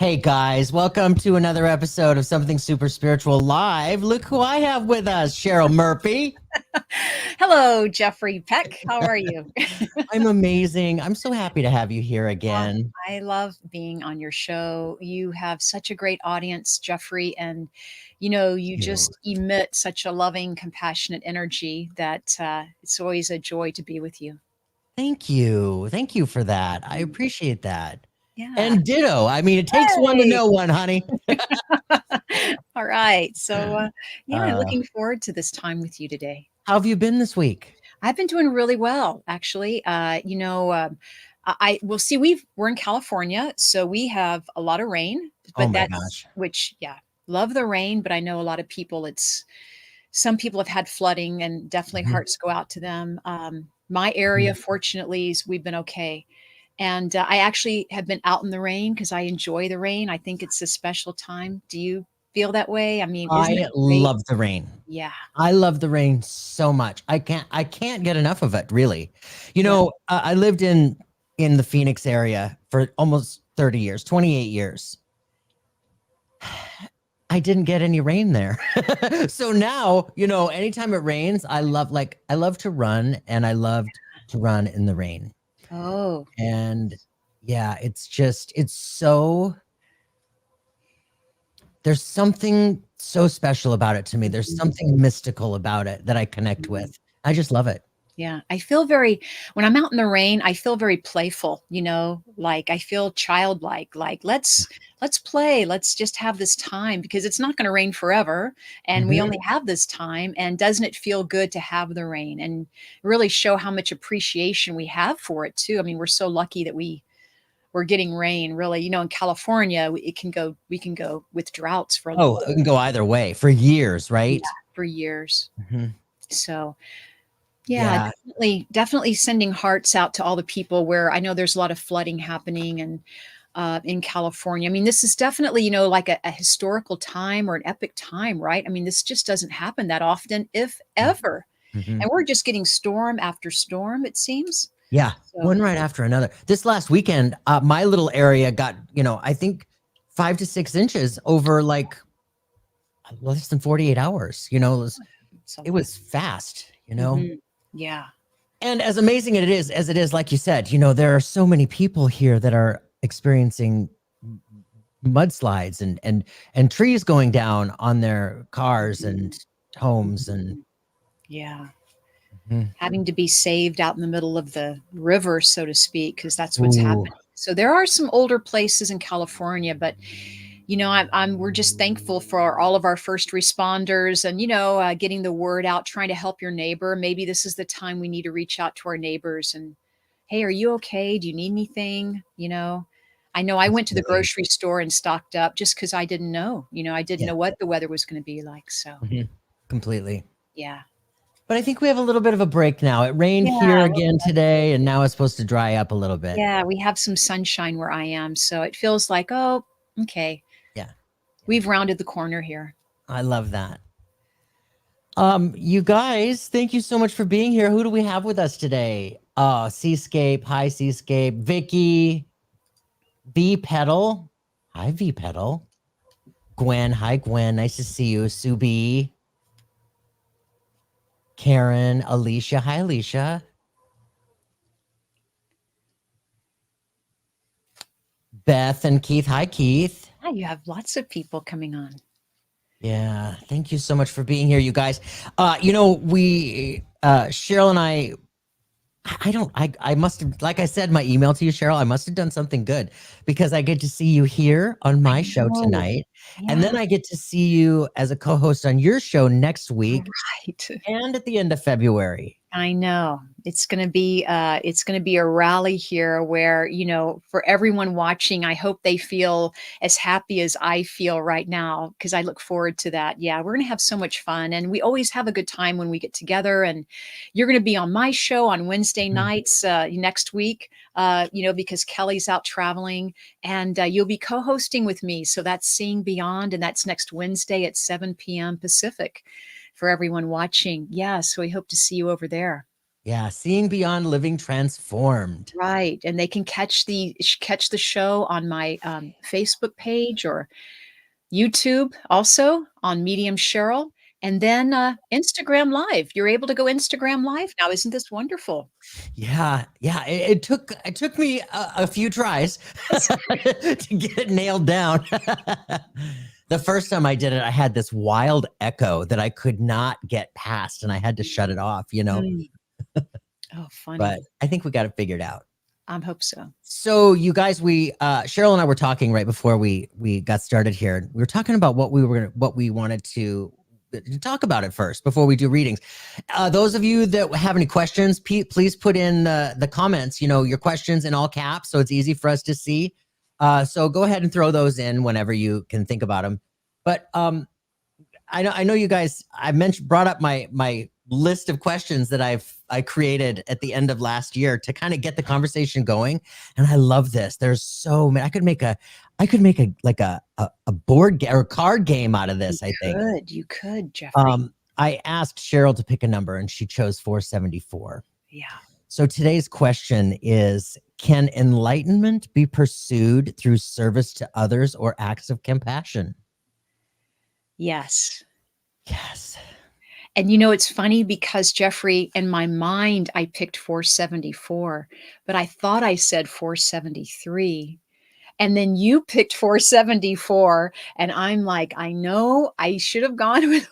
Hey guys, welcome to another episode of Something Super Spiritual Live. Look who I have with us, Cheryl Murphy. Hello, Jeffrey Peck. How are you? I'm amazing. I'm so happy to have you here Oh, again. I love being on your show. You have such a great audience, Jeffrey, and you You. just emit such a loving, compassionate energy that it's always a joy to be with you. Thank you. Thank you for that. I appreciate that. Yeah. And ditto. I mean, it takes one to Hey. know one, honey. All right. So, yeah, I'm Uh, looking forward to this time with you today. how have you been this week? I've been doing really well, actually. We'll see. We're in California, so we have a lot of rain, Oh but my that's gosh. which, yeah, love the rain. But I know a lot of people. Some people have had flooding, and definitely Mhm. hearts go out to them. My Mhm. area, fortunately, we've been okay. And I actually have been out in the rain because I enjoy the rain. I think it's a special time. Do you feel that way? I mean, isn't it I great? love the rain. Yeah, I love the rain so much. I can't get enough of it, really. yeah. I lived in the Phoenix area for almost 30 years, 28 years. I didn't get any rain there. So now, anytime it rains, I love to run and I loved to run in the rain. Oh, And yeah, it's so there's something so special about it to me. There's mhm. something mystical about it that I connect Mhm. with. I just love it. Yeah, I feel very when I'm out in the rain, I feel very playful, like I feel childlike, like let's play, let's just have this time because it's not going to rain forever and we Mhm. only have this time and doesn't it feel good to have the rain and really show how much appreciation we have for it too. I mean, we're so lucky that we're getting rain really. In California, we can go with droughts for Oh, it can go either way for years, yeah, right? for years. Mhm. So yeah, Yeah. definitely sending hearts out to all the people where I know there's a lot of flooding happening and in California. I mean, this is definitely, like a historical time or an epic time, right? I mean, this just doesn't happen that often, if ever. Mhm. And we're just getting storm after storm, it seems. Yeah, So, one right after another. This last weekend, my little area got, I think 5 to 6 inches over, like, less than 48 hours. it's a It lot. was fast. Mhm. Yeah. And as amazing as it is, like you said, there are so many people here that are experiencing mudslides and trees going down on their cars and Mhm. homes and Mhm. Yeah. Mhm. Having to be saved out in the middle of the river, so to speak, because that's what's Ooh, happening. So there are some older places in California, but we're just thankful for all of our first responders and getting the word out, trying to help your neighbor. Maybe this is the time we need to reach out to our neighbors and, hey, are you okay? Do you need anything? I know I went to the absolutely. grocery store and stocked up just because I didn't know. I didn't Yeah. know what the weather was going to be like. So Mhm. Completely. yeah, But I think we have a little bit of a break now. It rained here yeah. again today, and now it's supposed to dry up a little bit. Yeah, we have some sunshine where I am, so it feels like, "Oh, okay, Yeah. Yeah. we've rounded the corner here." I love that. You guys, thank you so much for being here. Who do we have with us today? Seascape. Hi, Seascape. Vicky. V Pedal. Hi, V Pedal. Gwen. Hi, Gwen. Nice to see you. Subi. Karen. Alicia. Hi, Alicia. Beth and Keith. Hi, Keith. Yeah, you have lots of people coming on. Yeah, thank you so much for being here, you guys. We Cheryl and I must have, like I said, my email to you, Cheryl, I must have done something good because I get to see you here on I my show know. tonight. And Yeah, then I get to see you as a co-host on your show next week right. and at the end of February. I know. It's gonna be a rally here where, for everyone watching, I hope they feel as happy as I feel right now because I look forward to that. Yeah, we're gonna have so much fun and we always have a good time when we get together. And you're gonna be on my show on Wednesday Mhm. nights next week, because Kelly's out traveling and you'll be co-hosting with me. So that's Seeing Beyond, and that's next Wednesday at 7 p.m. Pacific for everyone watching. Yeah, so we hope to see you over there. Yeah, seeing beyond, living transformed. Right, and they can catch the show on my, Facebook page or YouTube also on Medium Cheryl, and then, Instagram Live. You're able to go Instagram Live now, isn't this wonderful? Yeah, yeah. It took me a few tries Yes. to get it nailed down. The first time I did it, I had this wild echo that I could not get past, and I had to shut it off. Mm. Oh, But funny. I think we got it figured out. Hope so. So, you guys, we Cheryl and I were talking right before we got started here. We were talking about what we wanted to talk about at first before we do readings. Those of you that have any questions, please put in the comments. Your questions in all caps, so it's easy for us to see. So go ahead and throw those in whenever you can think about them. But I know you guys. I brought up my list of questions that I created at the end of last year to kind of get the conversation going, and I love this. There's so many. I could make a like a board game or a card game out of this. I think. You could, Jeffrey. I asked Cheryl to pick a number, and she chose 474. Yeah. So today's question is: can enlightenment be pursued through service to others or acts of compassion? Yes. Yes. And it's funny because Jeffrey, in my mind, I picked 474, but I thought I said 473. And then you picked 474. And I'm like, I know I should have gone with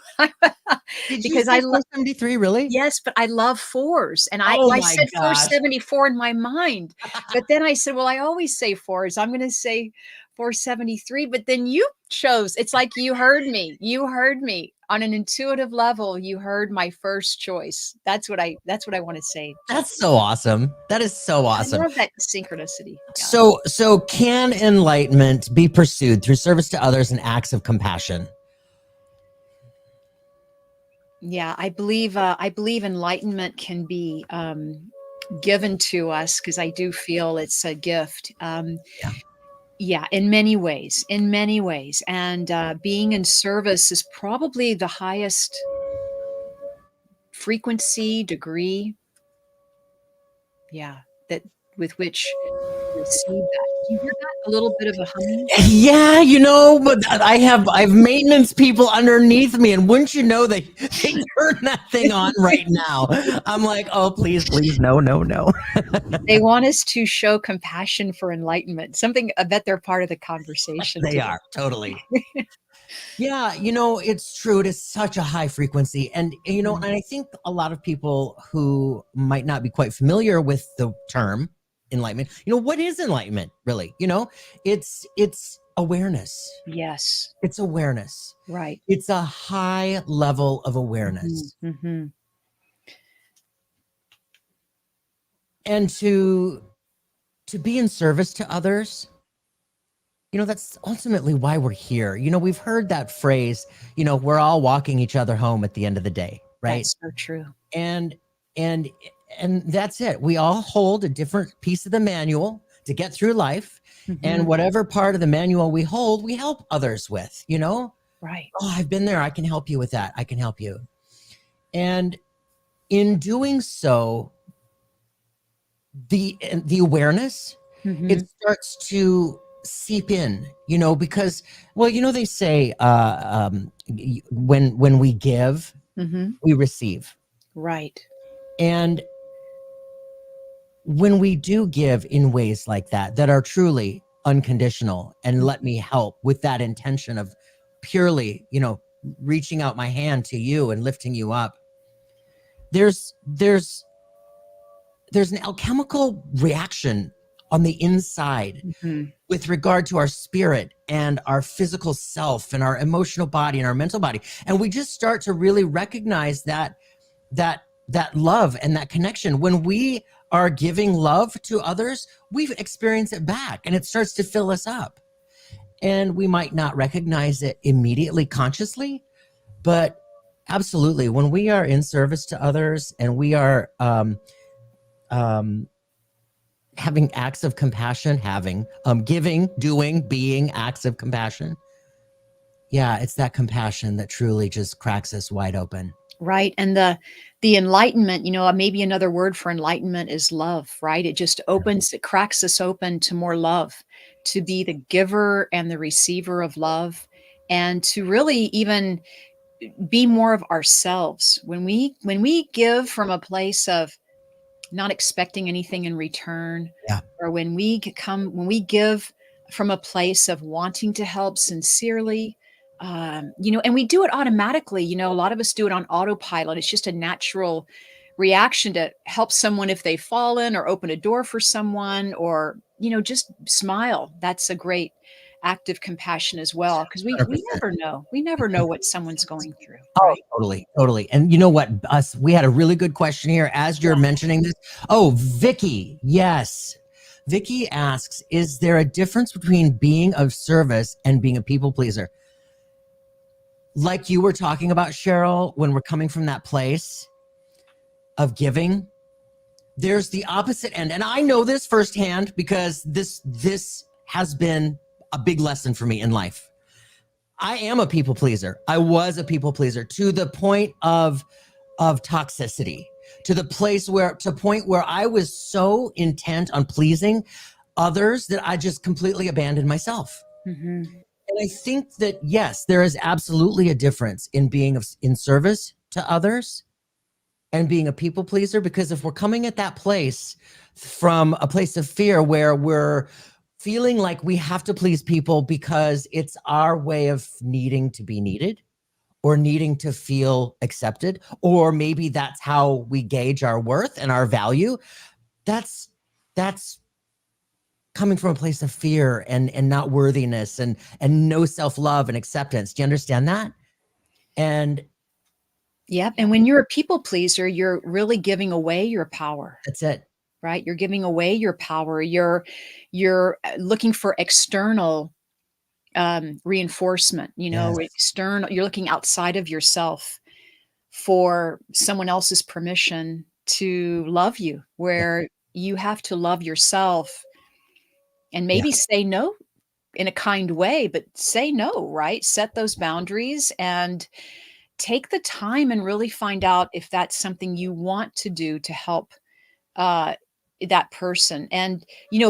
Did you because say 473? Really? yes, but I love fours. And Oh I my said gosh. 474 in my mind. But then I said, well, I always say fours. I'm going to say 473. But then you chose, it's like you heard me. You heard me on an intuitive level. You heard my first choice. That's what I want to say. That's so awesome. That is so awesome. I love that synchronicity. Yeah. So can enlightenment be pursued through service to others and acts of compassion? Yeah, I believe enlightenment can be given to us because I do feel it's a gift. Yeah. Yeah, in many ways, and being in service is probably the highest frequency degree. Yeah, that with which you receive that. Do you hear that? A little bit of a humming. Yeah, but I've maintenance people underneath me, and wouldn't you know they turn that thing on right now. I'm like, oh, please, no. They want us to show compassion for enlightenment. Something I bet they're part of the conversation. They are totally. Yeah, it's true. It is such a high frequency, and and I think a lot of people who might not be quite familiar with the term enlightenment. What is enlightenment really? It's awareness. Yes. It's awareness. Right. It's a high level of awareness. Mm-hmm. And to be in service to others, that's ultimately why we're here. We've heard that phrase, we're all walking each other home at the end of the day, right? That's so true. And that's it. We all hold a different piece of the manual to get through life. Mm-hmm. And whatever part of the manual we hold, we help others with, Right. Oh, I've been there. I can help you with that. I can help you. And in doing so, the awareness, Mm-hmm. it starts to seep in, because, they say when we give, Mm-hmm. we receive. Right. And when we do give in ways like that are truly unconditional and let me help with that intention of purely, reaching out my hand to you and lifting you up, there's an alchemical reaction on the inside Mm-hmm. with regard to our spirit and our physical self and our emotional body and our mental body. And we just start to really recognize that love and that connection. When we are giving love to others, we experience it back and it starts to fill us up. And we might not recognize it immediately consciously, but absolutely, when we are in service to others and we are having acts of compassion, giving, doing, being acts of compassion. Yeah, it's that compassion that truly just cracks us wide open. Right. And the enlightenment, maybe another word for enlightenment is love, right? It just opens, it cracks us open to more love, to be the giver and the receiver of love, and to really even be more of ourselves. When we give from a place of not expecting anything in return, Yeah. or when we give from a place of wanting to help sincerely, and we do it automatically. A lot of us do it on autopilot. It's just a natural reaction to help someone if they've fallen, or open a door for someone, or just smile. That's a great act of compassion as well, because we 100%. never know what someone's going through, Oh, right? totally, totally. And you know what? We had a really good question here as you're mentioning this. Oh, Vicky, yes. Vicky asks, is there a difference between being of service and being a people pleaser? Like you were talking about, Cheryl, when we're coming from that place of giving, there's the opposite end. And I know this firsthand because this has been a big lesson for me in life. I am a people pleaser. I was a people pleaser to the point of toxicity, to the point where I was so intent on pleasing others that I just completely abandoned myself. Hmm. And I think that yes, there is absolutely a difference in being in service to others and being a people pleaser, because if we're coming at that place from a place of fear where we're feeling like we have to please people because it's our way of needing to be needed or needing to feel accepted, or maybe that's how we gauge our worth and our value, that's coming from a place of fear and not worthiness and no self-love and acceptance. Do you understand that? And Yep. And when you're a people pleaser, you're really giving away your power, that's it. right? You're giving away your power. You're looking for external reinforcement, Yes. external. You're looking outside of yourself for someone else's permission to love you, Yeah. where you have to love yourself and Yeah. maybe say no in a kind way, but say no, right? Set those boundaries and take the time and really find out if that's something you want to do to help uh, that person. And,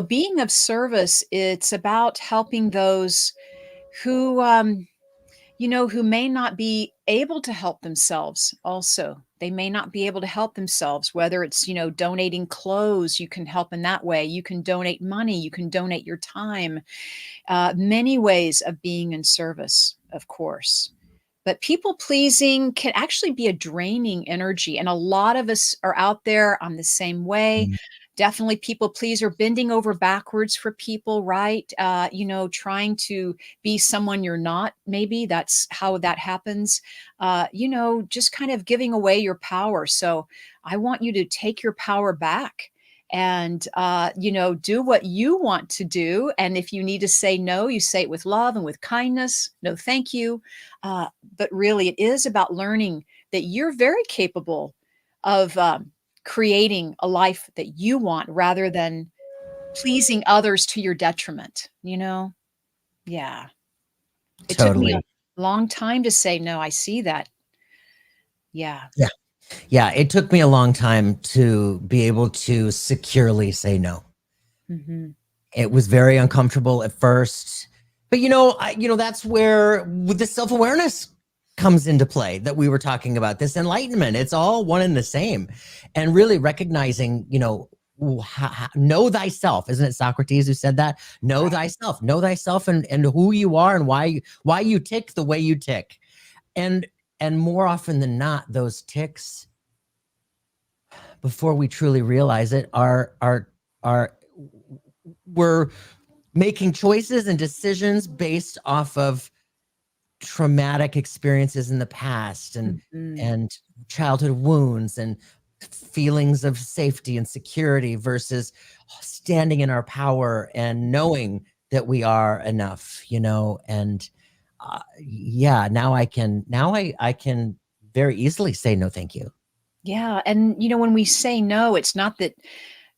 being of service, it's about helping those who, who may not be able to help themselves also. They may not be able to help themselves, whether it's, donating clothes, you can help in that way. You can donate money, you can donate your time, many ways of being in service, of course. But people pleasing can actually be a draining energy. And a lot of us are out there. I'm the same way. Mm. Definitely people pleaser, bending over backwards for people, right? Trying to be someone you're not. Maybe that's how that happens. Just kind of giving away your power. So I want you to take your power back and do what you want to do. And if you need to say no, you say it with love and with kindness. No, thank you. But really, it is about learning that you're very capable of creating a life that you want rather than pleasing others to your detriment. Yeah. It took me Totally. a long time to say no. I see that. Yeah. Yeah. Yeah. It took me a long time to be able to securely say no. Hmm. It was very uncomfortable at first, but that's where the self-awareness comes into play that we were talking about, this enlightenment. It's all one and the same. And really recognizing, know thyself. Isn't it Socrates who said that? Know thyself and who you are and why you tick the way you tick. And more often than not, those ticks, before we truly realize it, are we're making choices and decisions based off of traumatic experiences in the past Hmm. and childhood wounds and feelings of safety and security versus standing in our power and knowing that we are enough, and yeah, I can very easily say no thank you. Yeah. And, when we say no, it's not that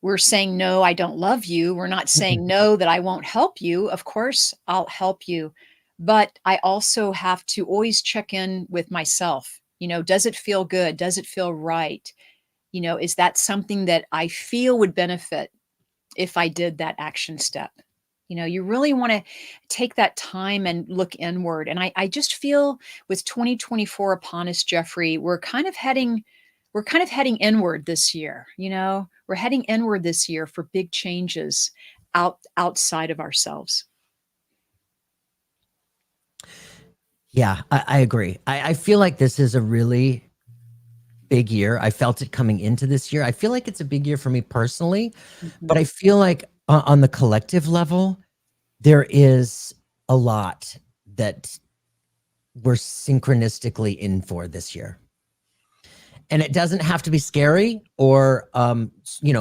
we're saying, no, I don't love you. We're not saying, no, that I won't help you. Of course, I'll help you. But I also have to always check in with myself. Does it feel good? Does it feel right? Is that something that I feel would benefit if I did that action step? You really want to take that time and look inward. And I just feel with 2024 upon us, Jeffrey, we're kind of heading inward this year. We're heading inward this year for big changes outside of ourselves. Yeah, I agree. I feel like this is a really big year. I felt it coming into this year. I feel like it's a big year for me personally, but I Mhm. feel like on the collective level, there is a lot that we're synchronistically in for this year. And it doesn't have to be scary or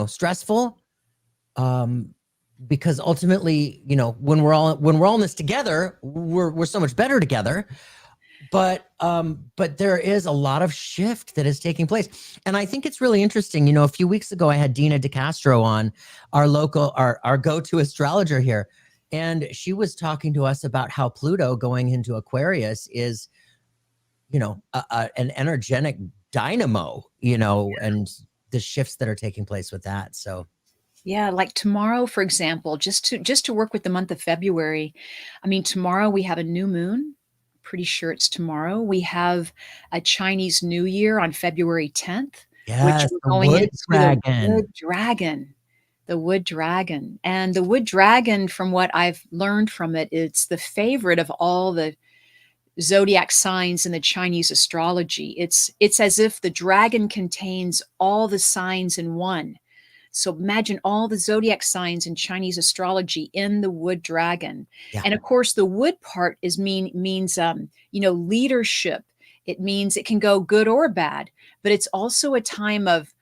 stressful. Um, because ultimately, when we're all in this together, we're so much better together. But there is a lot of shift that is taking place, and I think it's really interesting. A few weeks ago I had Dina DeCastro on, our go-to astrologer here, and she was talking to us about how Pluto going into Aquarius is an energetic dynamo, and the shifts that are taking place with that. So Yeah, like tomorrow, for example, just to work with the month of February. I mean, tomorrow we have a new moon. Pretty sure it's tomorrow. We have a Chinese New Year on February 10th, which yes, we're the going wood into the dragon. wood dragon. The wood dragon. And the wood dragon, from what I've learned from it, it's the favorite of all the zodiac signs in the Chinese astrology. It's as if the dragon contains all the signs in one. So imagine all the zodiac signs in Chinese astrology in the wood dragon. Yeah. And of course, the wood part means leadership. It means it can go good or bad, but it's also a time of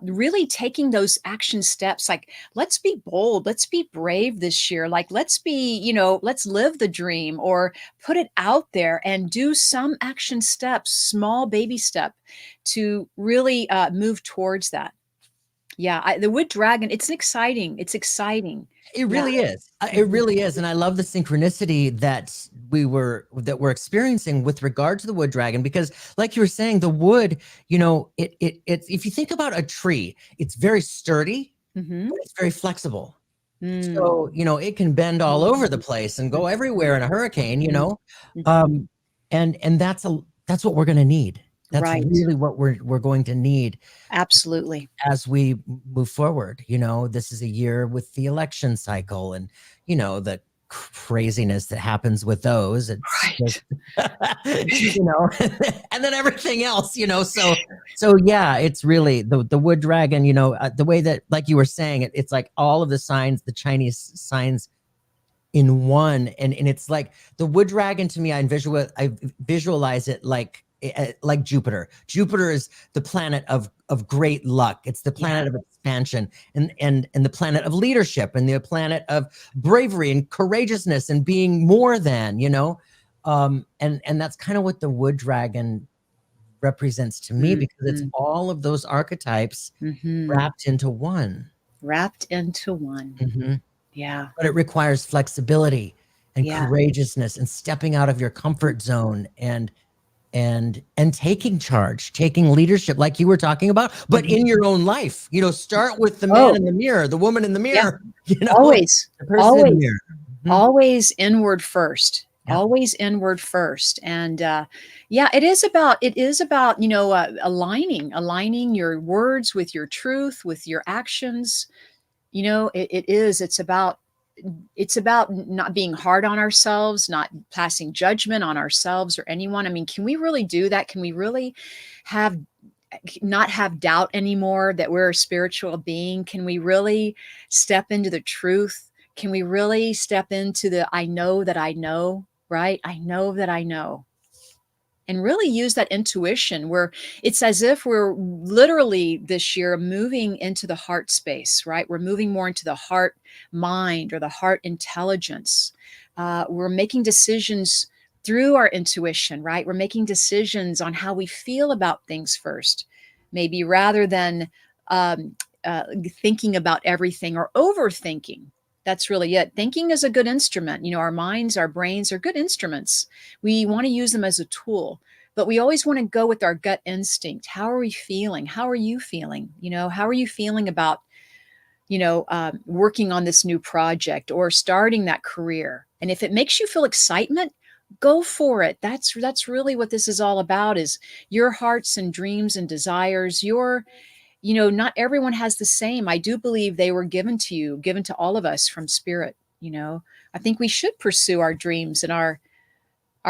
really taking those action steps. Like, let's be bold, let's be brave this year. Like, let's live the dream, or put it out there and do some action steps, small baby step, to really move towards that. Yeah, the wood dragon, it's exciting. It Yeah. really is. It Mhm. really is, and I love the synchronicity that we're experiencing with regard to the wood dragon, because, like you were saying, the wood, it's if you think about a tree, it's very sturdy, Mhm. but it's very flexible. Mm. So, it can bend all over the place and go everywhere Mhm. in a hurricane, Mhm. Mhm. um, and that's what we're going to need. That's Right. really what we're going to need Absolutely. as we move forward. This is a year with the election cycle, and the craziness that happens with those. It's Right. and then everything else. So yeah, it's really the wood dragon. The way that, like you were saying, it's like all of the signs, the Chinese signs in one, and it's like the wood dragon to me. I visualize it like Jupiter. Jupiter is the planet of great luck. It's the Yeah. planet of expansion, and the planet of leadership, and the planet of bravery and courageousness and being more than. And that's kind of what the wood dragon represents to me, because it's Mhm. all of those archetypes Mhm. wrapped into one. Wrapped into one. Mhm. Yeah. But it requires flexibility and Yeah. courageousness and stepping out of your comfort zone, and taking charge, taking leadership, like you were talking about, but Mhm. in your own life. Start with the man Oh, in the mirror, the woman in the yeah. mirror, Always. the person in the Always. mirror. Mhm. Always inward first. Yeah. Always inward first. And yeah, it is about aligning your words with your truth, with your actions. It's about not being hard on ourselves, not passing judgment on ourselves or anyone. I mean, can we really do that? Can we really have not have doubt anymore that we're a spiritual being? Can we really step into the truth? Can we really step into the I know that I know, right? I know that I know. And really use that intuition, where it's as if we're literally this year moving into the heart space, right? We're moving more into the heart mind, or the heart intelligence. We're making decisions through our intuition, right? We're making decisions on how we feel about things first, maybe, rather than um, thinking about everything or overthinking. That's really it. Thinking is a good instrument. Our minds, our brains are good instruments. We want to use them as a tool, but we always want to go with our gut instinct. How are we feeling? How are you feeling? How are you feeling about, working on this new project or starting that career? And if it makes you feel excitement, go for it. That's really what this is all about, is your hearts and dreams and desires. Not everyone has the same. I do believe they were given to you, given to all of us from spirit. I think we should pursue our dreams and our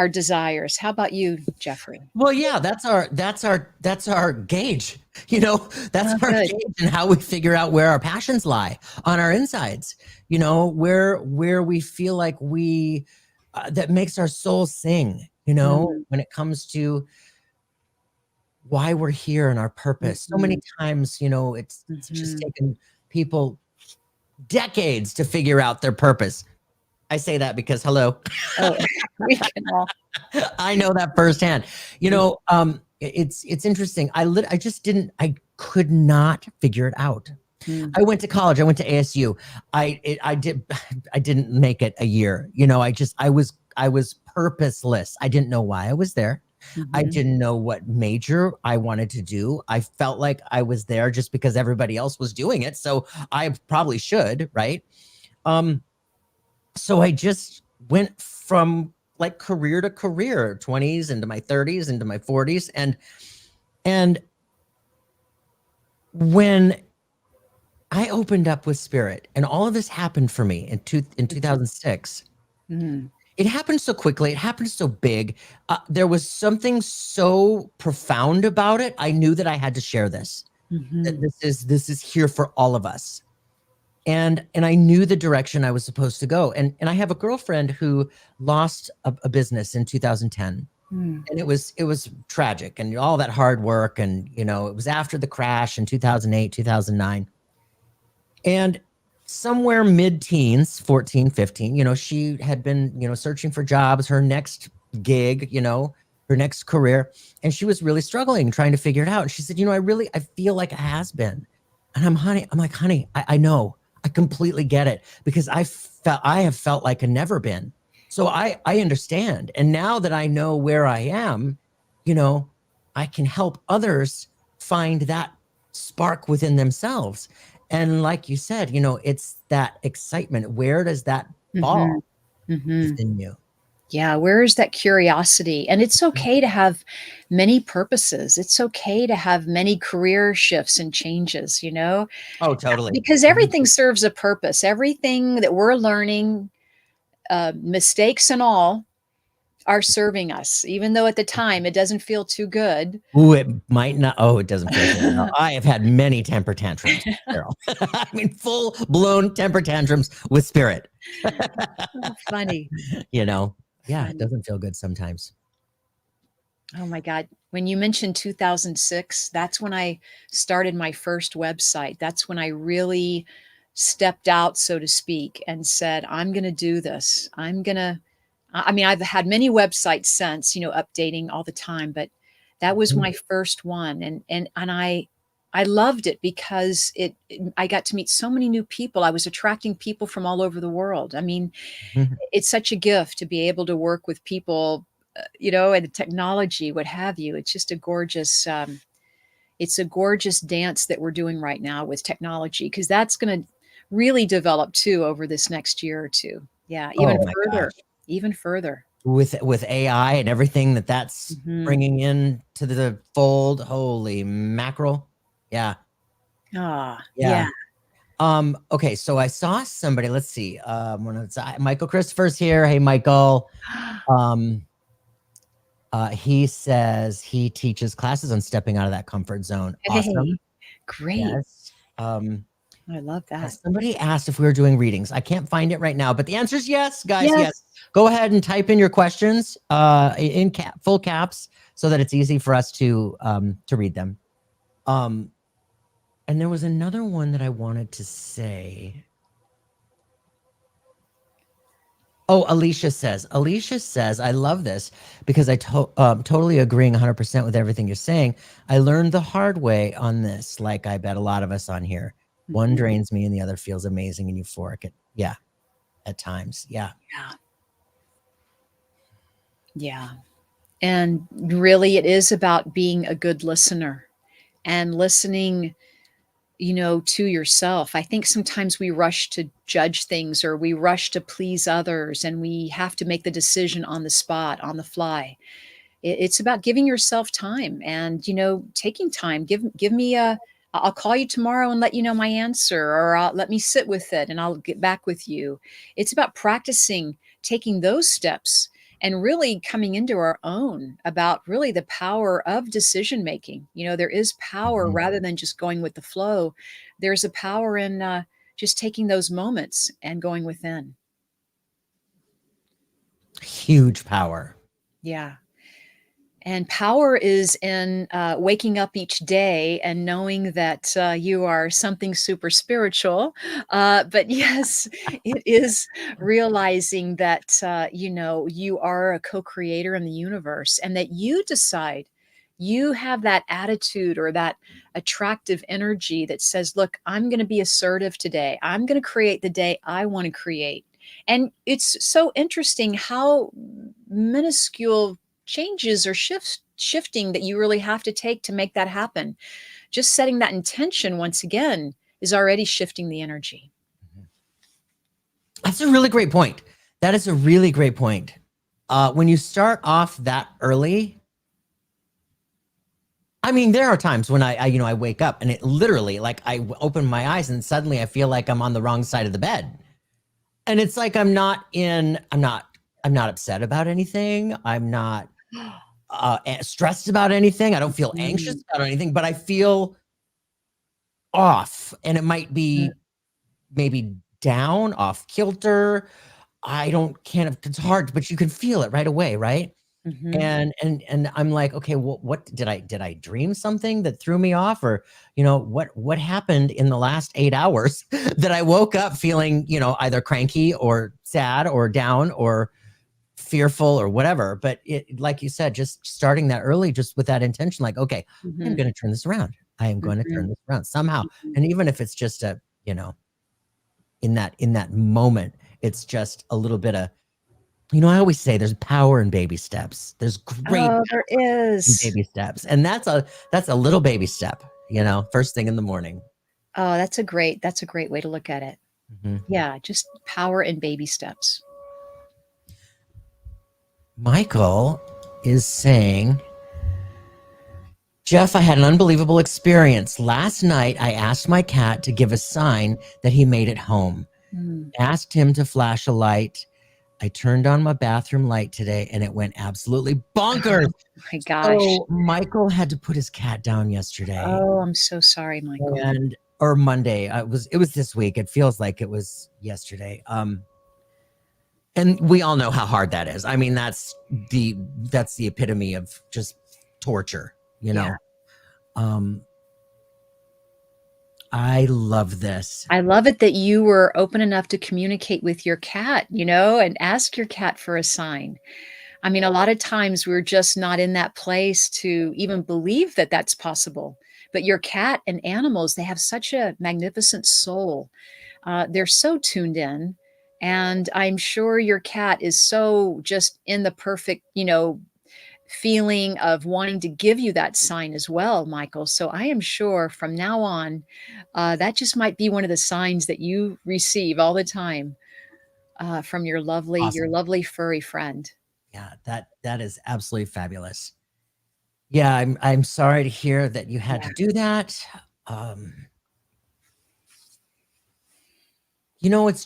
desires. How about you, Jeffrey? Well, yeah, that's our gauge. That's Oh, our good. gauge and how we figure out where our passions lie on our insides. Where we feel like we that makes our soul sing. Mm, When it comes to why we're here and our purpose. So many mhm, times, it's just mhm. taken people decades to figure out their purpose. I say that because hello. Oh, we can all. I know that firsthand. It's interesting. I could not figure it out. Mm, I went to college. I went to ASU. I didn't make it a year. I was purposeless. I didn't know why I was there. I mhm, didn't know what major I wanted to do. I felt like I was there just because everybody else was doing it. So I probably should, right? Um, so I just went from like career to career, 20s into my 30s into my 40s, and when I opened up with spirit and all of this happened for me in mhm, 2006. mm, It happened so quickly, it happened so big. There was something so profound about it. I knew that I had to share this, that mhm, this is here for all of us. And I knew the direction I was supposed to go. And I have a girlfriend who lost a business in 2010. mm, And it was tragic, and all that hard work, and it was after the crash in 2008, 2009. And somewhere mid-teens, 14, 15, she had been, searching for jobs, her next gig, her next career, and she was really struggling, trying to figure it out. And she said, I feel like a has-been. And I'm like, honey, I know. I completely get it, because I have felt like a never been. So I understand. And now that I know where I am, you know, I can help others find that spark within themselves. And like you said, it's that excitement. Where does that mhm, fall mhm. within you? Yeah, where is that curiosity? And it's okay to have many purposes. It's okay to have many career shifts and changes, Oh, totally. because Mhm. everything serves a purpose. Everything that we're learning, mistakes and all, are serving us, even though at the time it doesn't feel too good. Ooh, it might not. Oh, it doesn't feel good now. I have had many temper tantrums, Carol. I mean, full blown temper tantrums with spirit. Oh, funny, Yeah, it funny. doesn't feel good sometimes. Oh my God. When you mentioned 2006, that's when I started my first website. That's when I really stepped out, so to speak, and said, I'm going to do this. I mean, I've had many websites since, updating all the time, but that was Mhm, my first one. And I loved it because I got to meet so many new people. I was attracting people from all over the world. I mean, mhm. it's such a gift to be able to work with people, and the technology, what have you. It's just it's a gorgeous dance that we're doing right now with technology, because that's going to really develop too over this next year or two. Yeah, even Oh my further, gosh. even further. With AI and everything that's Mhm. bringing in to the fold, holy mackerel. Yeah, Ah, yeah. yeah. Okay, so I saw somebody, let's see. Michael Christopher's here. Hey, Michael. Um, he says he teaches classes on stepping out of that comfort zone. Hey, Awesome. great. Yes. I love that. Somebody asked if we were doing readings. I can't find it right now, but the answer is yes, guys. Yes. Yes. Go ahead and type in your questions in full caps, so that it's easy for us to read them. Um, and there was another one that I wanted to say. Oh, Alicia says, I love this because totally agreeing 100% with everything you're saying. I learned the hard way on this, like I bet a lot of us on here. One Mhm. drains me and the other feels amazing and euphoric. Yeah, at times. Yeah. Yeah. Yeah. And really, it is about being a good listener and listening, to yourself. I think sometimes we rush to judge things or we rush to please others and we have to make the decision on the spot, on the fly. It's about giving yourself time and, taking time. Give me I'll call you tomorrow and let you know my answer, or let me sit with it and I'll get back with you. It's about practicing taking those steps and really coming into our own about really the power of decision making. There is power Mhm. rather than just going with the flow. There's a power in just taking those moments and going within. Huge power. Yeah. And power is in waking up each day and knowing that you are something super spiritual. But yes, it is realizing that, you are a co creator in the universe and that you decide. You have that attitude or that attractive energy that says, look, I'm going to be assertive today. I'm going to create the day I want to create. And it's so interesting how minuscule changes or shifting that you really have to take to make that happen. Just setting that intention once again is already shifting the energy. That's a really great point. That is a really great point. When you start off that early, I mean, there are times when I wake up and it literally, like, open my eyes and suddenly I feel like I'm on the wrong side of the bed, and it's like I'm not upset about anything. I'm not stressed about anything. I don't feel anxious Mm, about anything, but I feel off, and it might mm, be maybe down, off kilter. I don't can't it's hard, but you can feel it right away, right? mhm. And I'm like, okay, well, what did I dream something that threw me off? Or, what happened in the last 8 hours that I woke up feeling, either cranky or sad or down or fearful or whatever. But it, like you said, just starting that early, just with that intention, like, okay, I'm Mhm, going to turn this around. I am going to turn mhm, this around somehow. mhm. And even if it's just in that moment, it's just a little bit of, I always say there's power in baby steps. There's great Oh, there in is. baby steps. And that's a little baby step, first thing in the morning. Oh, that's a great way to look at it. Mhm. Yeah, just power in baby steps. Michael is saying, Jeff, I had an unbelievable experience. Last night, I asked my cat to give a sign that he made it home. Mm. Asked him to flash a light. I turned on my bathroom light today and it went absolutely bonkers. Oh my gosh. So Michael had to put his cat down yesterday Oh, I'm so sorry, Michael. and or Monday. It was this week. It feels like it was yesterday. And we all know how hard that is. I mean, that's the epitome of just torture, you Yeah. know. Um, I love this. I love it that you were open enough to communicate with your cat, and ask your cat for a sign. I mean, a lot of times we're just not in that place to even believe that that's possible. But your cat and animals, they have such a magnificent soul. They're so tuned in. And I'm sure your cat is so just in the perfect, feeling of wanting to give you that sign as well, Michael. So I am sure from now on, that just might be one of the signs that you receive all the time from your Awesome. lovely furry friend. Yeah, that is absolutely fabulous. Yeah, I'm sorry to hear that you had Yeah. to do that. Um, it's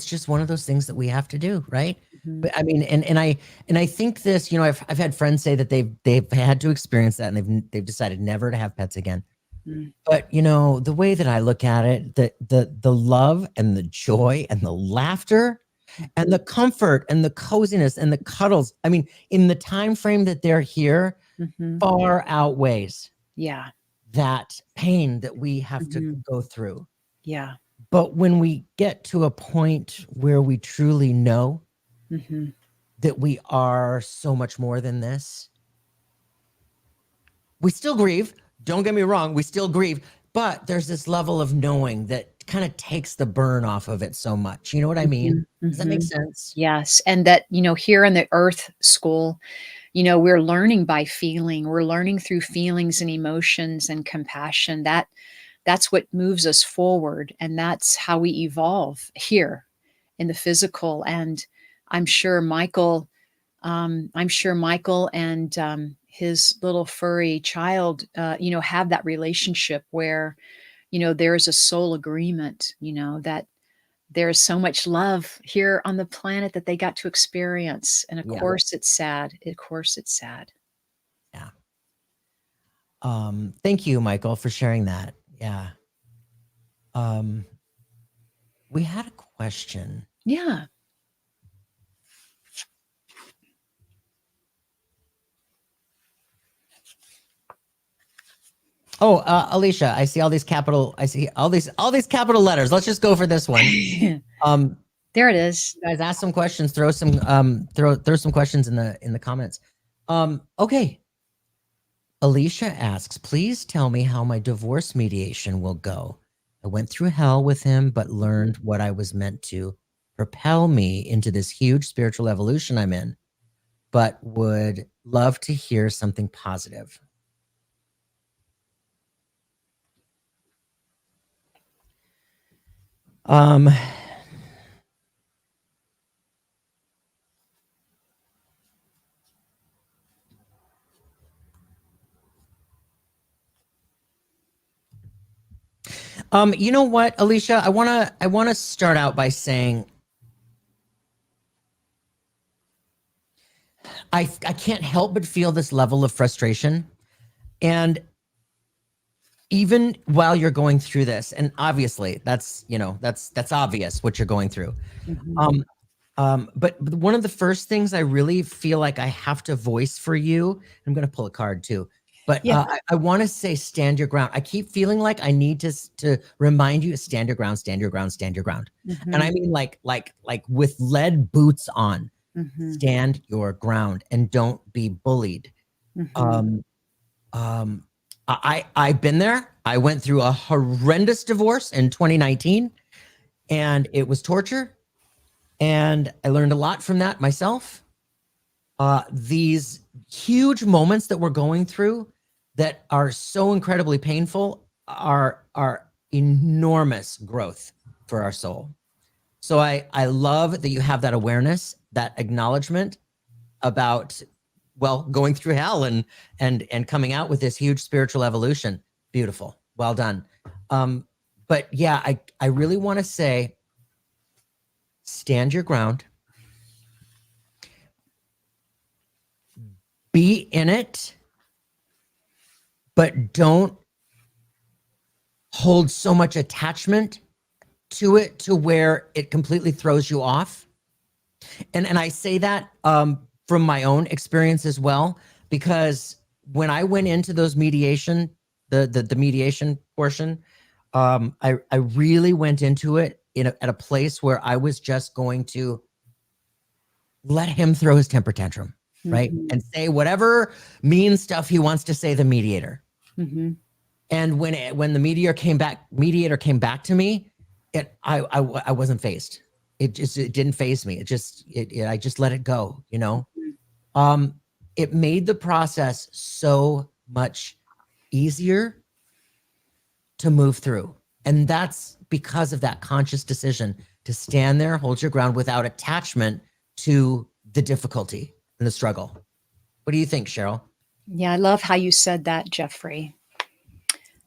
just one of those things that we have to do, right? Mhm. But I mean, and I think this, I've had friends say that they've had to experience that and they've decided never to have pets again. Mm. But the way that I look at it, the love and the joy and the laughter and Mhm. the comfort and the coziness and the cuddles, I mean, in the time frame that they're here, Mhm. far outweighs Yeah. that pain that we have to Mhm. go through. Yeah. But when we get to a point where we truly know Mhm. that we are so much more than this, we still grieve. Don't get me wrong, we still grieve, but there's this level of knowing that kind of takes the burn off of it so much. You know what I mean? Mhm. Does that make Mhm. sense? Yes, and that, here in the Earth School, we're learning by feeling. We're learning through feelings and emotions and compassion. That's what moves us forward, and that's how we evolve here in the physical. And I'm sure Michael, and his little furry child, have that relationship where, there's a soul agreement, that there's so much love here on the planet that they got to experience. And of Yeah. course it's sad. Of course it's sad. Yeah. Thank you, Michael, for sharing that. Yeah. We had a question. Yeah. Oh, Alicia, I see all these capital capital letters. Let's just go for this one. There it is. Guys, ask some questions. Throw some some questions in the comments. Okay. Alicia asks, please tell me how my divorce mediation will go. I went through hell with him, but learned what I was meant to propel me into this huge spiritual evolution I'm in, but would love to hear something positive. You know what, Alicia, I want to start out by saying I can't help but feel this level of frustration. And even while you're going through this, and obviously that's obvious what you're going through. But one of the first things I really feel like I have to voice for you, I'm going to pull a card too, but Yeah. I want to say stand your ground. I keep feeling like I need to remind you to stand your ground, stand your ground, stand your ground. And I mean like with lead boots on, stand your ground and don't be bullied. I've been there. I went through a horrendous divorce in 2019 and it was torture. And I learned a lot from that myself. These huge moments that we're going through that are so incredibly painful are enormous growth for our soul. So I love that you have that awareness, that acknowledgement about, well, going through hell and coming out with this huge spiritual evolution. Beautiful. Well done. But yeah, I really want to say, stand your ground. Be in it, but don't hold so much attachment to it to where it completely throws you off. And I say that from my own experience as well, because when I went into those mediation, the mediation portion, I really went into it at a place where I was just going to let him throw his temper tantrum, right? And say whatever mean stuff he wants to say, the mediator. And when the mediator came back to me, I wasn't phased. It didn't phase me. I just let it go, It made the process so much easier to move through. And that's because of that conscious decision to stand there, hold your ground without attachment to the difficulty and the struggle. What do you think, Cheryl? Yeah, I love how you said that, Jeffrey.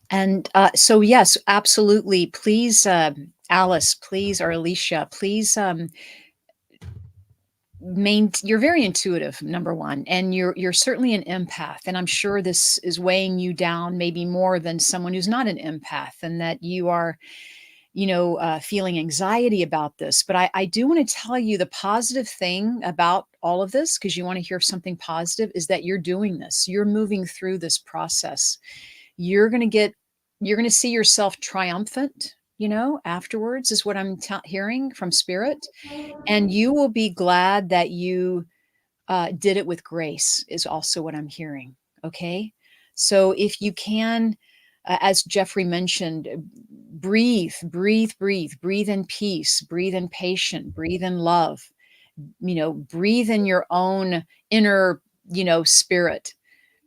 And so, yes, absolutely. Please, Alice, please, or Alicia, please, you're very intuitive, number one, and you're certainly an empath. And I'm sure this is weighing you down, maybe more than someone who's not an empath, and that you are, feeling anxiety about this. But I do want to tell you the positive thing about all of this, because you want to hear something positive, is that you're doing this. You're moving through this process. You're going to see yourself triumphant, afterwards, is what I'm hearing from spirit. And you will be glad that you did it with grace, is also what I'm hearing. Okay. So if you can, as Jeffrey mentioned, breathe, breathe, breathe, breathe in peace, breathe in patience, breathe in love, breathe in your own inner spirit,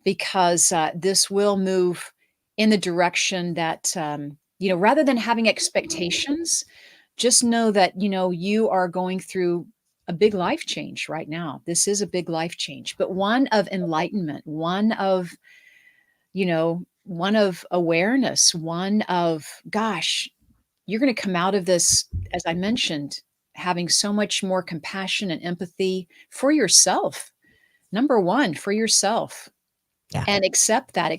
because this will move in the direction that, rather than having expectations, just know that, you are going through a big life change right now. This is a big life change, but one of enlightenment, one of awareness, one of, gosh, you're going to come out of this, as I mentioned, having so much more compassion and empathy for yourself. Number one, for yourself. Yeah. And accept that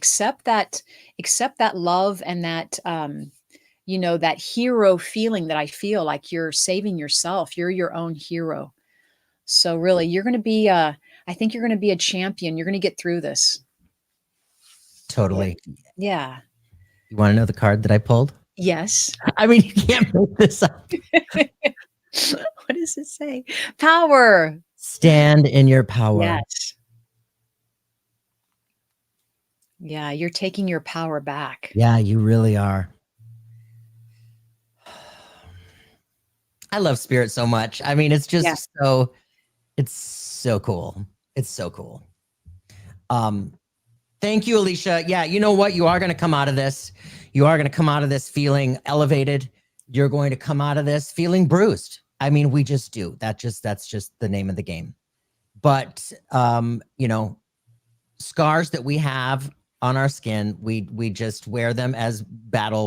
love and that, that hero feeling that I feel like you're saving yourself. You're your own hero. So really, you're going to be, I think you're going to be a champion. You're going to get through this. Yeah. Totally. Yeah. You want to know the card that I pulled? Yes. I mean, you can't make this up. What does it say? Power. Stand in your power. Yes. Yeah, you're taking your power back. Yeah, you really are. I love spirit so much. I mean, it's just it's so cool. It's so cool. Thank you, Alicia. Yeah, you know what? You are going to come out of this. You are going to come out of this feeling elevated. You're going to come out of this feeling bruised. I mean, we just do. That's just the name of the game. But scars that we have on our skin, we just wear them as badges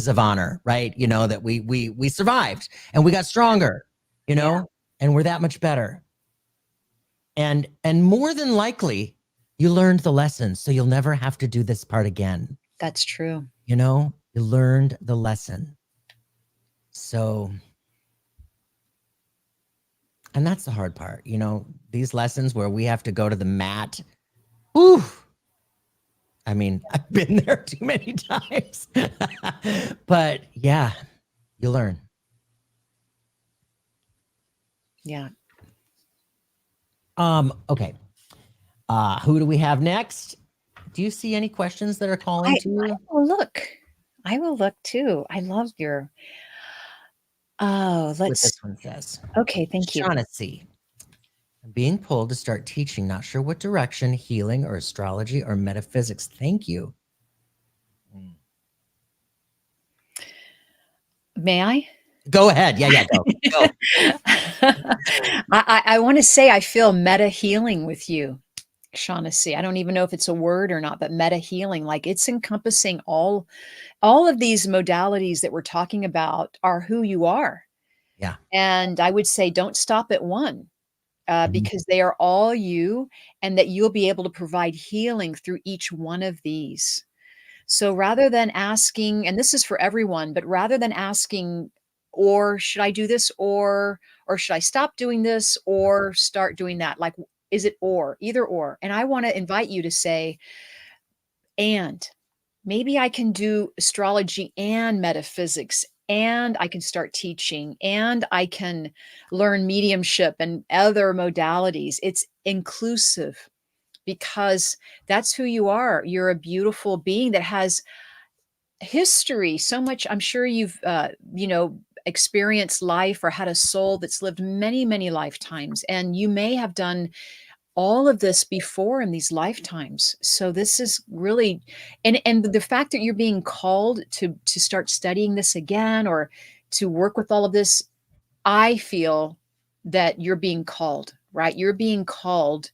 of honor, right? That we survived and we got stronger, and we're that much better. And more than likely, you learned the lesson, so you'll never have to do this part again. That's true. You learned the lesson. So, and that's the hard part, these lessons where we have to go to the mat. Whew. I mean, I've been there too many times. But yeah, you learn. Yeah. Okay. Who do we have next? Do you see any questions that are calling to you? I will look too. I love your. Oh, what this one says. Okay, thank you. Shaughnessy. I'm being pulled to start teaching, not sure what direction, healing or astrology or metaphysics. Thank you. May I? Go ahead. Yeah, go. I want to say I feel meta healing with you, Shaughnessy. I don't even know if it's a word or not, but meta healing, like it's encompassing all of these modalities that we're talking about are who you are. Yeah. And I would say don't stop at one, because they are all you, and that you'll be able to provide healing through each one of these. So rather than asking, and this is for everyone, but rather than asking, or should I do this, or should I stop doing this, or start doing that? Like, is it either or? And I want to invite you to say, and maybe I can do astrology and metaphysics, and I can start teaching, and I can learn mediumship and other modalities. It's inclusive, because that's who you are. You're a beautiful being that has history, so much. I'm sure you've experienced life or had a soul that's lived many, many lifetimes, and you may have done all of this before in these lifetimes. So this is really, and the fact that you're being called to start studying this again, or to work with all of this, I feel that you're being called, right? You're being called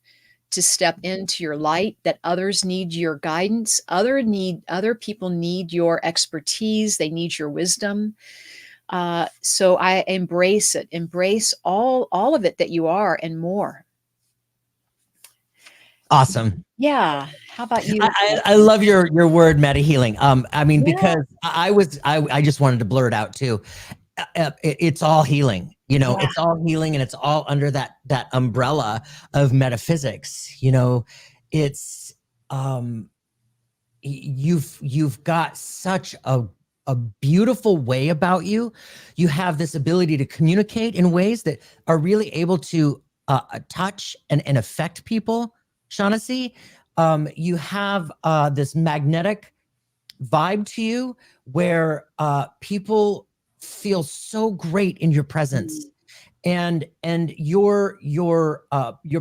to step into your light, that others need your guidance. Other people need your expertise. They need your wisdom. So I embrace it. Embrace all of it that you are and more. Awesome. Yeah. How about you? I love your word meta healing. I mean, because I just wanted to blur it out too. It's all healing, it's all healing, and it's all under that umbrella of metaphysics. It's you've got such a beautiful way about you. You have this ability to communicate in ways that are really able to touch and affect people. Shaughnessy, you have this magnetic vibe to you where people feel so great in your presence. and your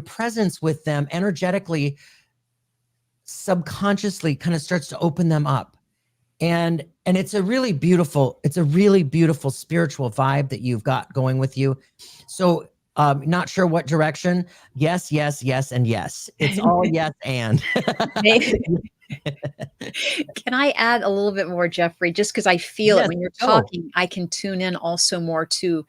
presence with them energetically, subconsciously kind of starts to open them up. And it's a really beautiful spiritual vibe that you've got going with you. So not sure what direction. Yes, yes, yes, and yes. It's all yes and. Can I add a little bit more, Jeffrey? Just because I feel it Yes, when you're go. talking, I can tune in also more too.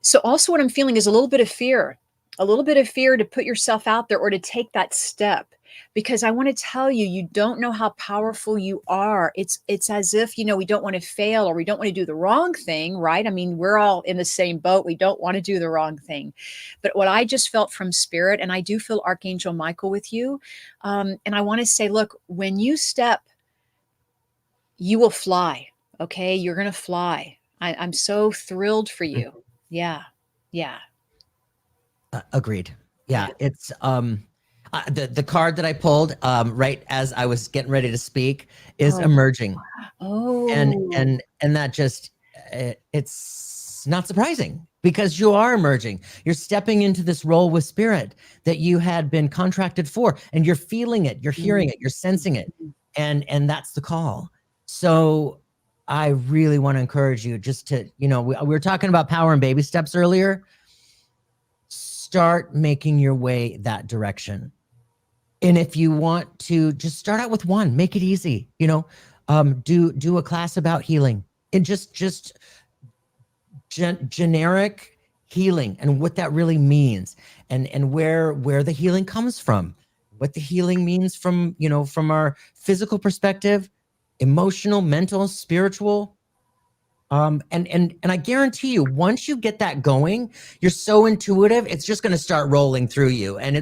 So also what I'm feeling is a little bit of fear, to put yourself out there or to take that step. Because I want to tell you, you don't know how powerful you are. It's as if, we don't want to fail or we don't want to do the wrong thing, right? I mean, we're all in the same boat. We don't want to do the wrong thing. But what I just felt from spirit, and I do feel Archangel Michael with you. And I want to say, look, when you step, you will fly. Okay. You're going to fly. I'm so thrilled for you. Yeah. Yeah. Agreed. Yeah, Yeah. it's the card that I pulled right as I was getting ready to speak is Oh. emerging, and Oh. and that just it's not surprising because you are emerging. You're stepping into this role with spirit that you had been contracted for, and you're feeling it, you're hearing it, you're sensing it, and that's the call. So I really want to encourage you just to, we were talking about power and baby steps earlier. Start making your way that direction. And if you want to just start out with one, make it easy, do a class about healing and just generic healing and what that really means, and where the healing comes from, what the healing means from, from our physical perspective, emotional, mental, spiritual. And I guarantee you, once you get that going, you're so intuitive, it's just going to start rolling through you, and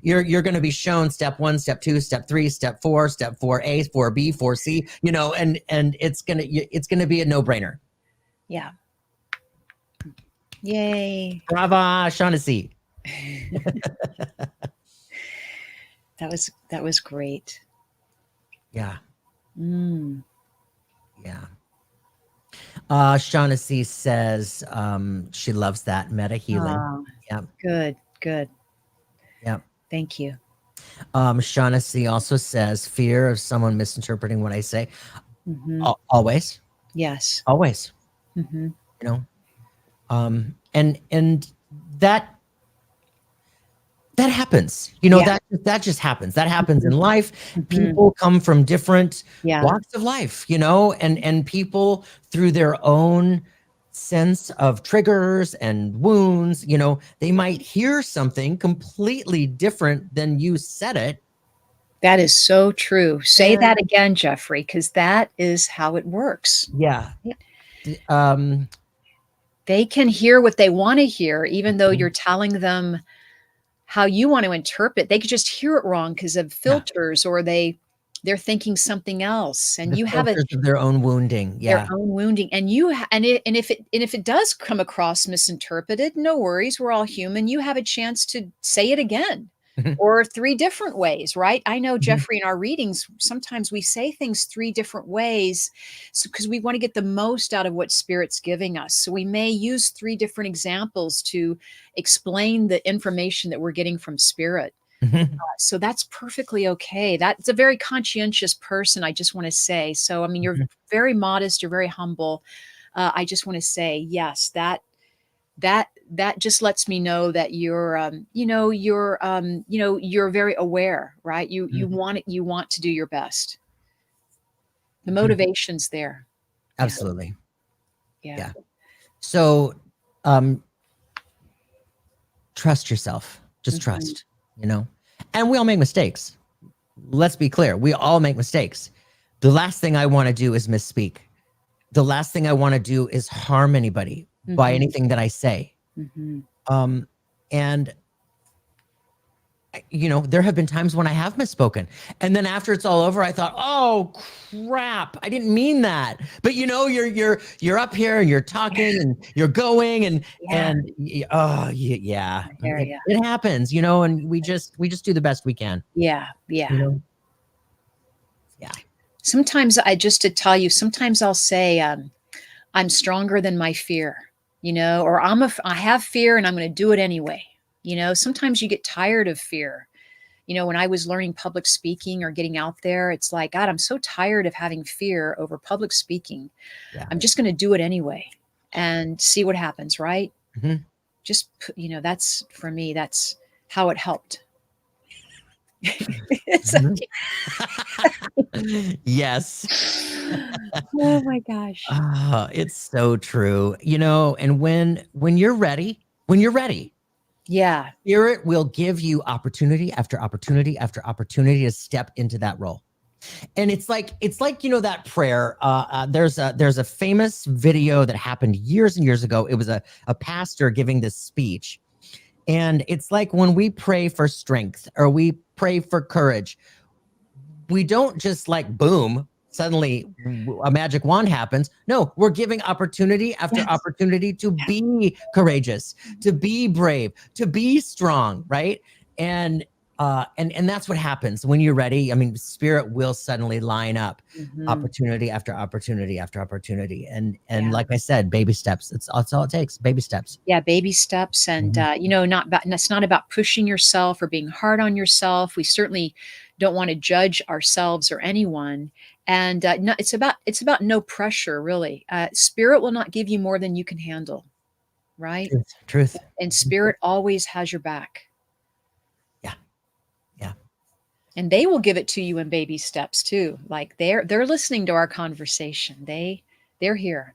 you're going to be shown step 1, step 2, step 3, step 4, step 4A, 4B, 4C, and it's going to be a no-brainer. Yeah. Yay. Brava, Shaughnessy. That was great. Yeah. Mm. Yeah. Shaughnessy says she loves that meta healing. Oh, Yeah. good. Yeah. Thank you. Shaughnessy also says fear of someone misinterpreting what I say. Mhm. Always. Yes. Always. Mhm. And that happens, Yeah. that just happens. That happens in life. Mhm. People come from different Yeah. walks of life, and people through their own sense of triggers and wounds, they might hear something completely different than you said it. That is so true. Say And that again, Jeffrey, because that is how it works. yeah. Yeah. D- They can hear what they want to hear, even though you're telling them how you want to interpret. They could just hear it wrong because of yeah. filters, or they're thinking something else, and The you have filters of their own wounding. their Yeah. own wounding, and you ha and if it does come across misinterpreted, no worries, we're all human. You have a chance to say it again or 3 different ways, right? I know, Jeffrey, in our readings, sometimes we say things 3 different ways, because we wanna get the most out of what Spirit's giving us. So we may use 3 different examples to explain the information that we're getting from Spirit. So that's perfectly okay. That's a very conscientious person, I just want to say. So, I mean, you're very modest, you're very humble. I just want to say, yes, that just lets me know that you're very aware, right? You want to do your best. The motivation's there. Yeah. Absolutely. Yeah. Yeah. So, um, trust yourself. Just Mhm. trust, and we all make mistakes. Let's be clear. We all make mistakes. The last thing I want to do is misspeak. The last thing I want to do is harm anybody by Mhm. anything that I say. Mhm. And there have been times when I have misspoken. And then after it's all over, I thought, "Oh crap, I didn't mean that." But you're up here and you're talking and you're going Yeah. oh yeah. I hear ya. It happens, and we just do the best we can, Yeah. you Yeah. know. Yeah. Sometimes I just to tell you, sometimes I'll say, I'm stronger than my fear. or I have fear and I'm going to do it anyway. Sometimes you get tired of fear. When I was learning public speaking or getting out there, it's like, God, I'm so tired of having fear over public speaking. Yeah. I'm just going to do it anyway and see what happens, right? Mhm. Just, that's for me, that's how it helped. It's Mhm. Yes. Oh my gosh. It's so true. And when you're ready, Yeah. Spirit will give you opportunity after opportunity after opportunity to step into that role. And it's like that prayer. There's a famous video that happened years and years ago. It was a pastor giving this speech. And it's like when we pray for strength or we pray for courage, we don't just like boom, suddenly a magic wand happens. No, we're giving opportunity after Yes. opportunity to be courageous, to be brave, to be strong, right? And that's what happens when you're ready. I mean, Spirit will suddenly line up Mhm. opportunity after opportunity after opportunity. And Yeah. like I said, baby steps. That's all it takes. Baby steps. Yeah, baby steps, and it's not about pushing yourself or being hard on yourself. We certainly don't want to judge ourselves or anyone, and no, it's about no pressure, really. Spirit will not give you more than you can handle, right? Truth. And Spirit always has your back, Yeah. Yeah. and they will give it to you in baby steps too. Like they're listening to our conversation. They're here.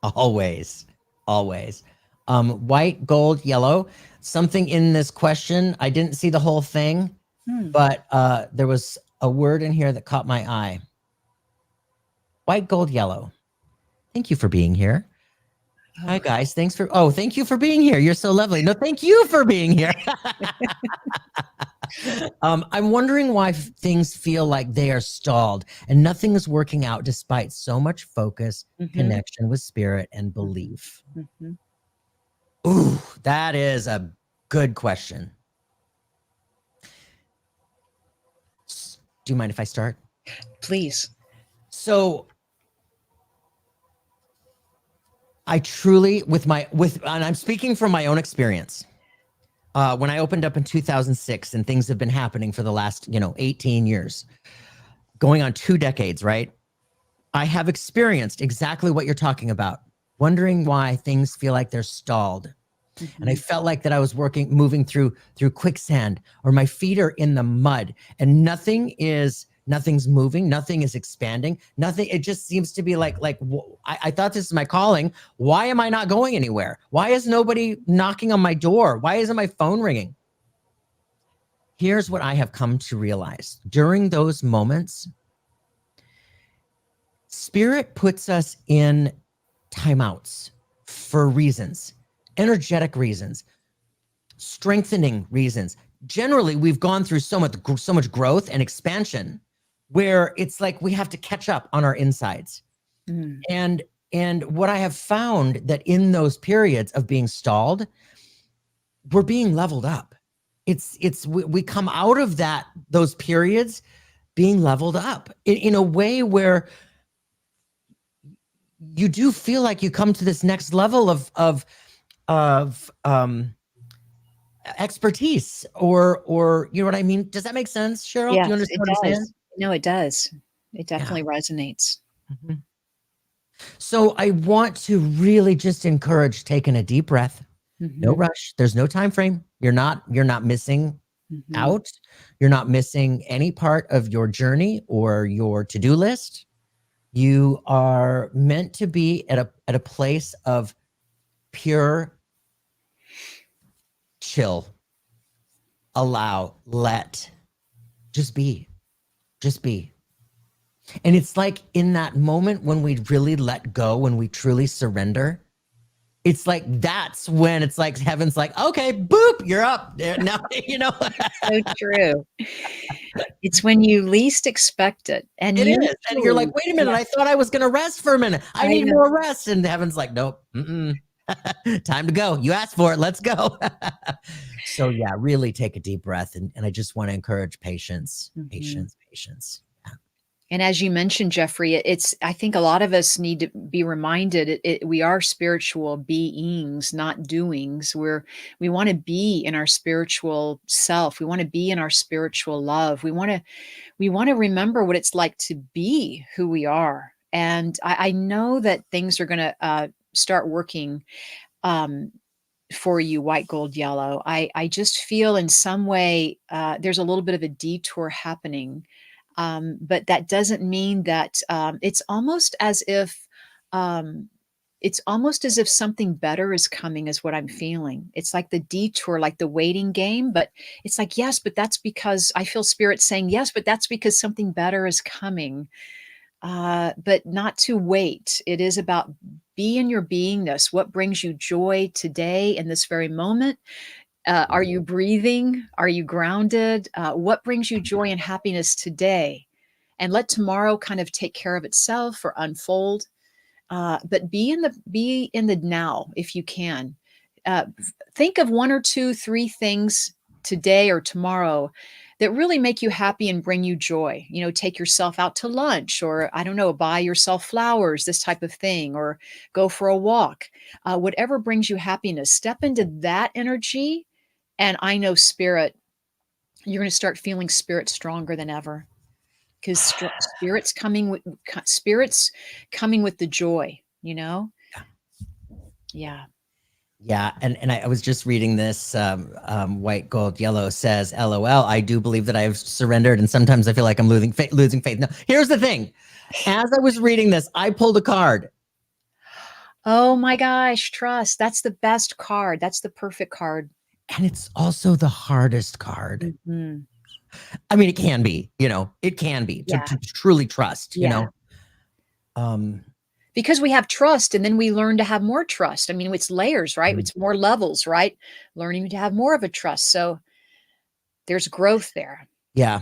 Always. Always. White, gold, yellow. Something in this question. I didn't see the whole thing, but there was a word in here that caught my eye. White, gold, yellow. Thank you for being here. Hi guys. Thank you for being here. You're so lovely. No, thank you for being here. I'm wondering why things feel like they are stalled and nothing is working out despite so much focus, connection with Spirit, and belief. Mhm. Ooh, that is a good question. Do you mind if I start? Please. So I truly, and I'm speaking from my own experience. When I opened up in 2006, and things have been happening for the last, 18 years, going on 2 decades, right? I have experienced exactly what you're talking about, wondering why things feel like they're stalled. And I felt like that I was moving through quicksand, or my feet are in the mud, and nothing's moving, nothing is expanding, nothing. It just seems to be like I thought this is my calling. Why am I not going anywhere? Why is nobody knocking on my door? Why isn't my phone ringing? Here's what I have come to realize during those moments. Spirit puts us in timeouts for reasons, energetic reasons, strengthening reasons. Generally, we've gone through so much growth and expansion where it's like we have to catch up on our insides. And what I have found that in those periods of being stalled, we're being leveled up. We come out of those periods being leveled up in a way where you do feel like you come to this next level of expertise, or you know what I mean? Does that make sense, Cheryl? Do Yes, you it understand what I'm saying? does. No, it does. It Yeah. definitely resonates. Mhm. So I want to really just encourage taking a deep breath. No rush. There's no time frame. You're not missing out. You're not missing any part of your journey or your to-do list. You are meant to be at a place of pure chill. Allow, let, just be. And it's like in that moment when we really let go, when we truly surrender, it's like that's when it's like heaven's like, okay, boop, you're up there now. So true. It's when you least expect it, and It is. And you're like, usually wait a minute, I thought I was gonna rest for a minute. I need know. more rest. And heaven's like, nope, time to go. You asked for it. Let's go. So yeah, really take a deep breath. And I just want to encourage patience. Mhm. Patience. Yeah. And as you mentioned, Jeffrey, it's, I think a lot of us need to be reminded we are spiritual beings, not doings. We want to be in our spiritual self. We want to be in our spiritual love. We want to remember what it's like to be who we are. And I know that things are going to start working um, for you, white, gold, yellow. I just feel in some way there's a little bit of a detour happening. But that doesn't mean that um, it's almost as if something better is coming, is what I'm feeling. It's like the detour, like the waiting game, but it's like, yes, but that's because I feel spirit saying, yes, but that's because something better is coming. But not to wait. It is about be in your beingness. What brings you joy today in this very moment? Are you breathing? Are you grounded? What brings you joy and happiness today? And let tomorrow kind of take care of itself or unfold. But be in the now if you can. Think of one or two, three things today or tomorrow that really make you happy and bring you joy. Take yourself out to lunch, or I don't know, buy yourself flowers, this type of thing, or go for a walk. Whatever brings you happiness, step into that energy. And I know spirit, you're going to start feeling spirit stronger than ever, because spirits coming with the joy, yeah. Yeah, and I was just reading this. White, gold, yellow says, "LOL. I do believe that I have surrendered, and sometimes I feel like I'm losing faith. Losing faith." Now, here's the thing: as I was reading this, I pulled a card, Oh my gosh, trust. That's the best card. That's the perfect card. and it's also the hardest card. Mhm. I mean, it can be, it can be to, Yeah. to truly trust, Yeah. Um, Because we have trust, and then we learn to have more trust. I mean, it's layers, right? It's more levels, right? Learning to have more of a trust. So there's growth there. yeah.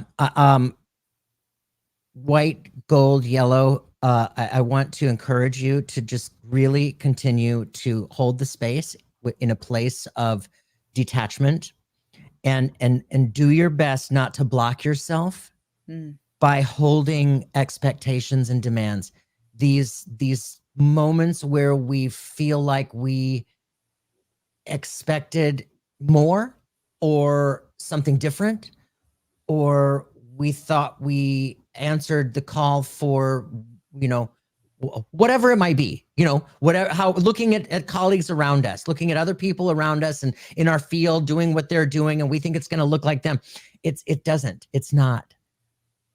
White, gold, yellow. I want to encourage you to just really continue to hold the space in a place of detachment, and do your best not to block yourself Mm. by holding expectations and demands. These moments where we feel like we expected more or something different, or we thought we answered the call for, you know, whatever it might be, whatever, how looking at colleagues around us, looking at other people around us and in our field doing what they're doing, and we think it's going to look like them. It doesn't, it's not.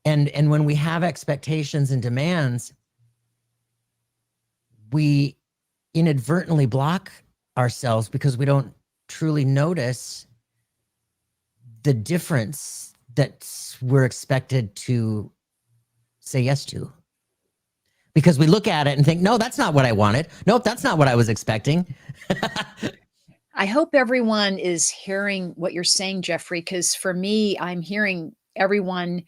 And when we have expectations and demands, we inadvertently block ourselves because we don't truly notice the difference that we're expected to say yes to, because we look at it and think, no, that's not what I wanted. Nope, that's not what I was expecting. I hope everyone is hearing what you're saying, Jeffrey, because for me, I'm hearing everyone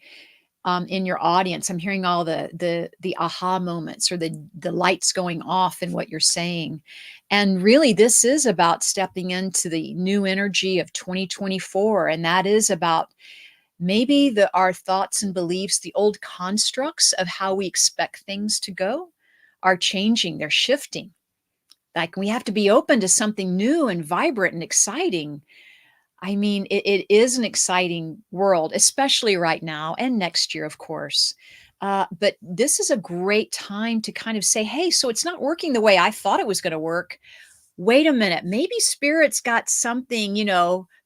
in your audience. I'm hearing all the aha moments, or the lights going off in what you're saying. And really, this is about stepping into the new energy of 2024, and that is about maybe our thoughts and beliefs, the old constructs of how we expect things to go, are changing. They're shifting. Like, we have to be open to something new and vibrant and exciting. I mean, it is an exciting world, especially right now and next year, of course. But this is a great time to kind of say, hey, so it's not working the way I thought it was going to work. Wait a minute. Maybe spirit's got something,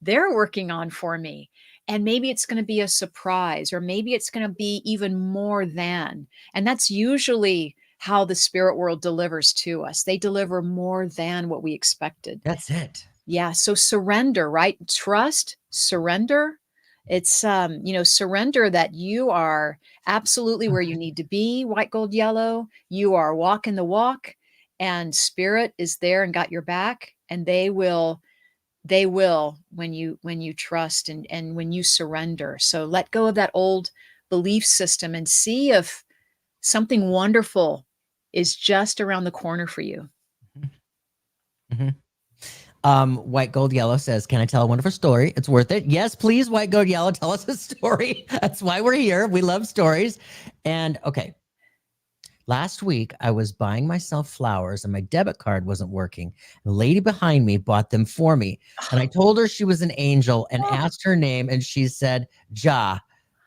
they're working on for me. And maybe it's going to be a surprise, or maybe it's going to be even more than. And that's usually how the spirit world delivers to us. They deliver more than what we expected. That's it. Yeah, so surrender, right? Trust, surrender. It's surrender that you are absolutely where you need to be, white, gold, yellow. You are walking the walk, and spirit is there and got your back, and they will when you trust and when you surrender. So let go of that old belief system and see if something wonderful is just around the corner for you. Mhm. White Gold Yellow says, can I tell a wonderful story? It's worth it. Yes, please, White Gold Yellow, tell us a story. That's why we're here. We love stories. And okay, last week I was buying myself flowers and my debit card wasn't working. The lady behind me bought them for me. And I told her she was an angel and asked her name, and she said, Ja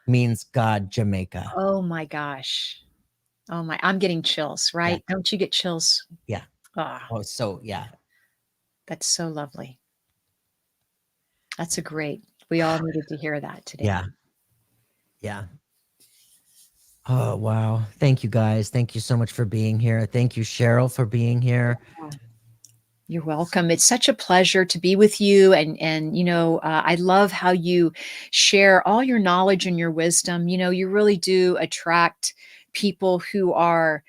means God, Jamaica. Oh my gosh. Oh my, I'm getting chills, right? Don't you get chills? Yeah. Ah, Oh, so yeah. that's so lovely. That's a great. We all needed to hear that today. Yeah. Yeah. Oh, wow. Thank you guys. Thank you so much for being here. Thank you, Cheryl, for being here. You're welcome. It's such a pleasure to be with you, and I love how you share all your knowledge and your wisdom. You really do attract people who are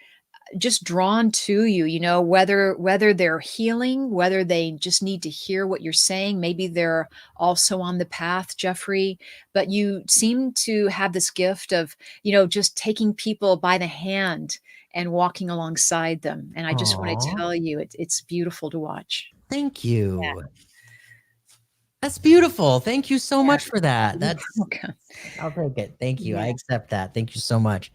just drawn to you, whether they're healing, whether they just need to hear what you're saying. Maybe they're also on the path, Jeffrey, but you seem to have this gift of, just taking people by the hand and walking alongside them. And I just want to Aw, tell you, it's beautiful to watch. thank Yeah. you. That's beautiful. Thank you so Yeah. much for that. You're That's, welcome. I'll take it. Thank you. I Yeah. accept that. Thank you so much.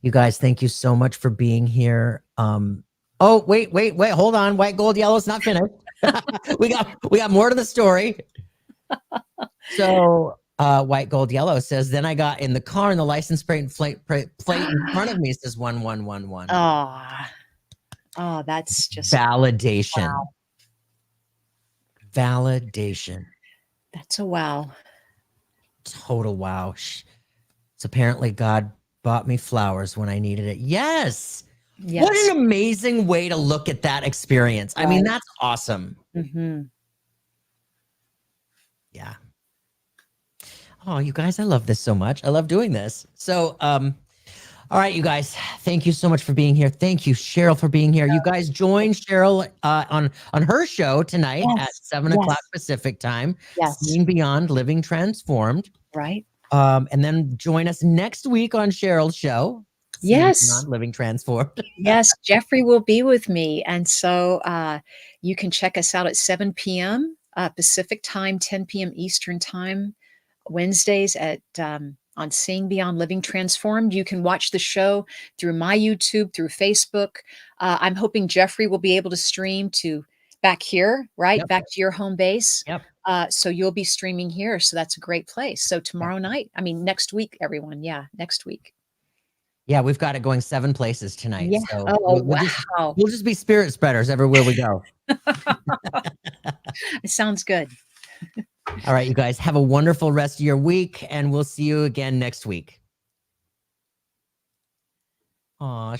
You guys, thank you so much for being here. Oh, wait, hold on. White, gold, yellow. It's not finished. we got more to the story. So White Gold Yellow says, then I got in the car and the license plate in front of me says 1111. Oh, that's just Validation. wow. Validation. That's a wow. Total wow. So apparently God bought me flowers when I needed it. Yes. What Yes. an amazing way to look at that experience. I mean, Right. that's awesome. Mm-hmm. Yeah. Oh, you guys, I love this so much. I love doing this. So, all right, you guys, thank you so much for being here. Thank you, Cheryl, for being here. You guys join Cheryl on her show tonight at Yes. 7 o'clock Yes. Pacific time, Yes. Seeing Beyond, Living Transformed. Right. And then join us next week on Cheryl's show, Seeing Yes. Beyond, Living Transformed. Yes. Jeffrey will be with me. And so you can check us out at 7 p.m. Pacific time, 10 p.m. Eastern time, Wednesdays at on Seeing Beyond Living Transformed. You can watch the show through my YouTube, through Facebook. I'm hoping Jeffrey will be able to stream to back here, right? Yep. Back to your home base. Yep. So you'll be streaming here. So that's a great place. So tomorrow Yeah. night, next week, everyone. Yeah, next week. Yeah, we've got it going 7 places tonight. Yeah. So Oh, we'll wow. just be spirit spreaders everywhere we go. It sounds good. All right, you guys, have a wonderful rest of your week, and we'll see you again next week. Aw,